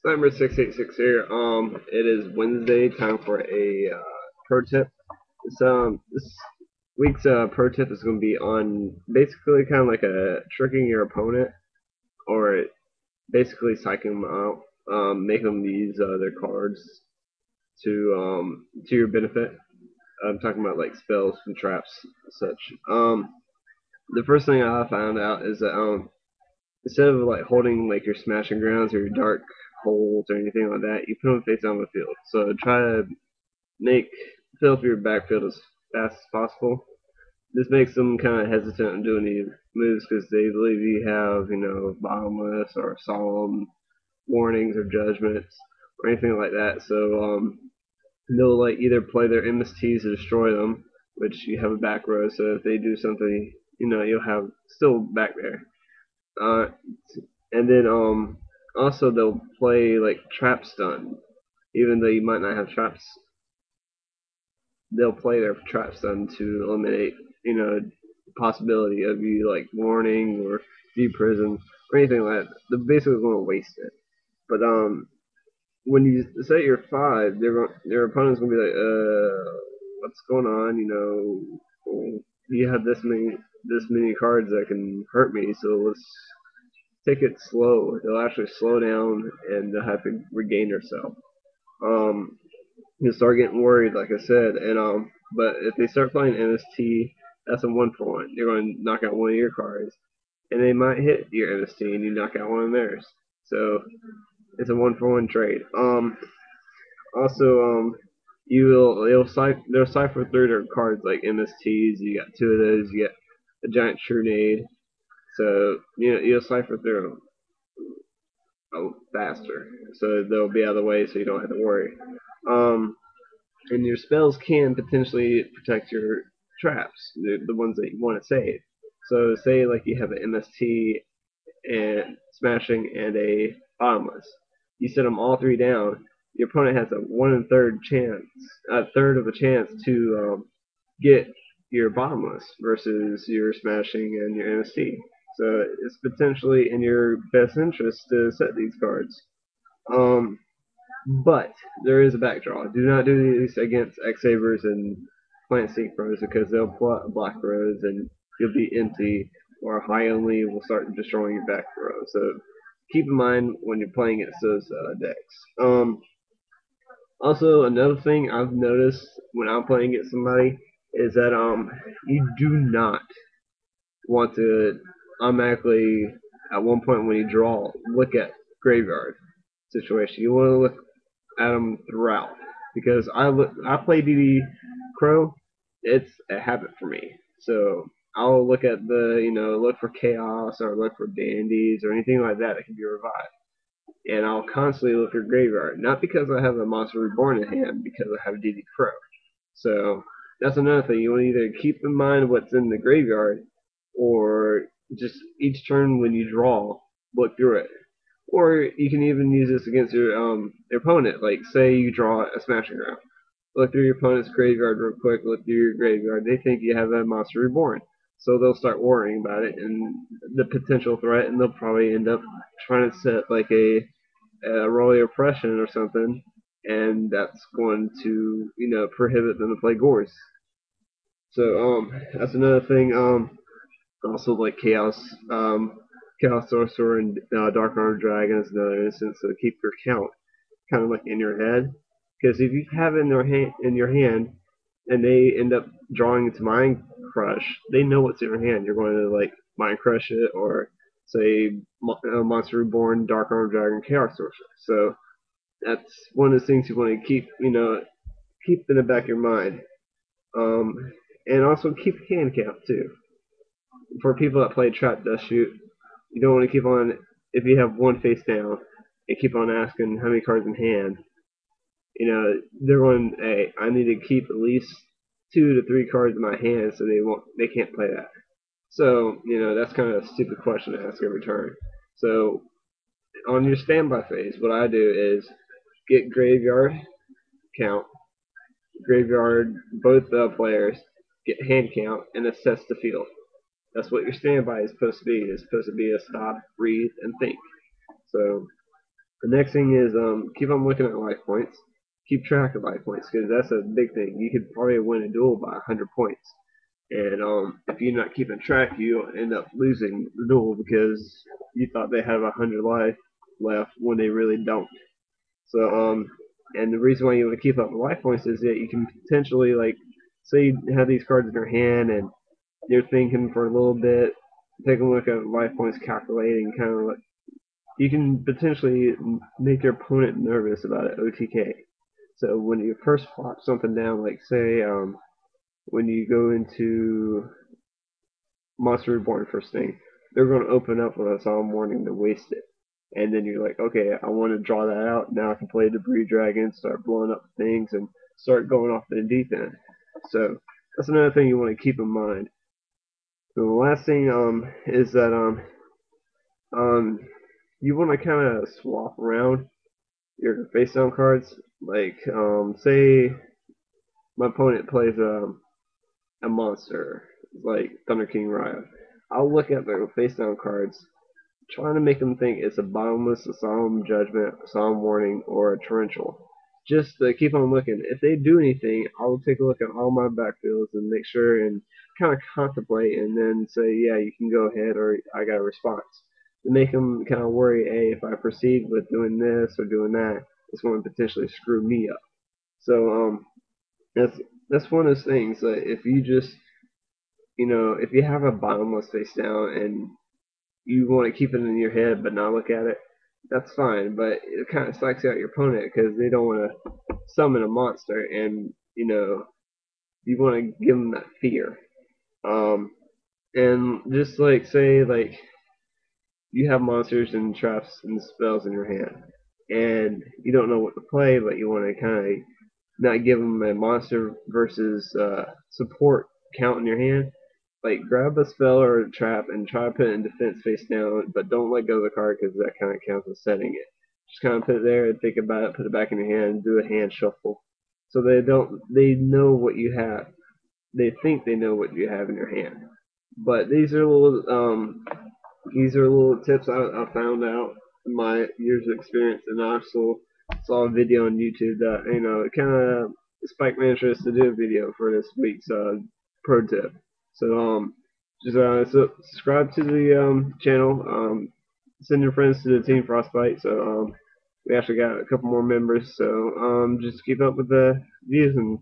Number 686 here. It is Wednesday. Time for a pro tip. This week's pro tip is going to be on basically kind of like a tricking your opponent, or basically psyching them out, make them use their cards to your benefit. I'm talking about like spells and traps and such. The first thing I found out is that instead of like holding like your smashing grounds or your dark holes or anything like that, you put them face down the field. So try to make fill up your backfield as fast as possible. This makes them kind of hesitant in doing these moves because they believe you have, bottomless or solemn warnings or judgments or anything like that. So they'll like either play their MSTs to destroy them, which you have a back row. So if they do something, you'll have still back there. Uh, and then also they'll play like trap stun, even though you might not have traps. They'll play their trap stun to eliminate possibility of you like warning or deep prison or anything like that. They're basically going to waste it. But when you set your five, their opponent's going to be like, what's going on? You have this many cards that can hurt me, so let's take it slow. They'll actually slow down and they'll have to regain themselves. Um, you start getting worried, like I said, and but if they start playing MST, that's a 1-for-1. You're going to knock out one of your cards, and they might hit your MST and you knock out one of theirs. So it's a 1-for-1 trade. Also, they'll cipher through their cards like MSTs. You got two of those. You get a giant Trunade. So you'll cipher through them faster, so they'll be out of the way, so you don't have to worry. Um, and your spells can potentially protect your traps, the ones that you want to save. So say like you have an MST and smashing and a bottomless. You set them all three down. Your opponent has a 1 1/3 chance, a third of a chance to get your bottomless versus your smashing and your MST. So it's potentially in your best interest to set these cards. Um, but there is a backdraw. Do not do these against X-Sabers and Plant Sync Pros because they'll pull out Black Rose and you'll be empty, or High Only will start destroying your back row. So keep in mind when you're playing against those decks. Also, another thing I've noticed when I'm playing against somebody is that you do not want to automatically at one point when you draw look at graveyard situation. You want to look at them throughout because I play DD Crow. It's a habit for me. So I'll look at look for chaos or look for dandies or anything like that can be revived. And I'll constantly look at graveyard, not because I have a monster reborn in hand, because I have DD Crow. So that's another thing. You want to either keep in mind what's in the graveyard, or just each turn when you draw, look through it. Or you can even use this against your opponent. Like say you draw a smashing round. Look through your opponent's graveyard real quick, look through your graveyard. They think you have a monster reborn. So they'll start worrying about it and the potential threat, and they'll probably end up trying to set like a Royal Oppression or something, and that's going to, prohibit them to play Gores. So, that's another thing. Also like Chaos Sorcerer and Dark Armor Dragon is another instance. So keep your count kind of like in your head, because if you have it in your hand, and they end up drawing into Mind Crush, they know what's in your hand. You're going to like Mind Crush it, or say Monster Reborn, Dark Armor Dragon, Chaos Sorcerer. So that's one of the things you want to keep in the back of your mind. And also keep hand count too. For people that play Trap Dust Shoot, you don't want to keep on, if you have one face down, and keep on asking how many cards in hand. They're going, hey, I need to keep at least 2 to 3 cards in my hand, so they can't play that. So, that's kind of a stupid question to ask every turn. So, on your standby phase, what I do is get graveyard count, graveyard both players, get hand count, and assess the field. That's what your standby is supposed to be. It's supposed to be a stop, breathe, and think. So The next thing is keep on looking at life points. Keep track of life points because that's a big thing. You could probably win a duel by 100 points, and if you're not keeping track, you'll end up losing the duel because you thought they have 100 life left when they really don't. So and the reason why you want to keep up the life points is that you can potentially like say you have these cards in your hand and you're thinking for a little bit, take a look at life points calculating, kind of like you can potentially make your opponent nervous about it, OTK. So when you first flop something down, like say when you go into Monster Reborn first thing, they're going to open up with a solemn warning to waste it. And then you're like, okay, I want to draw that out. Now I can play Debris Dragon, start blowing up things, and start going off the deep end. So that's another thing you want to keep in mind. So the last thing is that um you want to kind of swap around your face down cards. Like say my opponent plays a monster like Thunder King Rai-oh. I'll look at their face down cards, trying to make them think it's a bottomless, a solemn judgment, a solemn warning, or a torrential. Just to keep on looking. If they do anything, I'll take a look at all my backfields and make sure and kind of contemplate and then say, yeah, you can go ahead or I got a response. To make them kind of worry, hey, if I proceed with doing this or doing that, it's going to potentially screw me up. So that's that's one of those things that if you just if you have a bottomless face down and you want to keep it in your head but not look at it, that's fine. But it kind of psychs out your opponent because they don't want to summon a monster, and you want to give them that fear. Um, and just like say like you have monsters and traps and spells in your hand, and you don't know what to play, but you want to kind of not give them a monster versus support count in your hand. Like grab a spell or a trap and try to put it in defense face down, but don't let go of the card because that kind of counts as setting it. Just kind of put it there and think about it, put it back in your hand, do a hand shuffle, so they know what you have. They think they know what you have in your hand. But these are little tips I found out in my years of experience, and I also saw a video on YouTube that it kind of spiked my interest to do a video for this week's pro tip. So just subscribe to the channel. Send your friends to the Team Frostbite. So we actually got a couple more members. So just keep up with the views and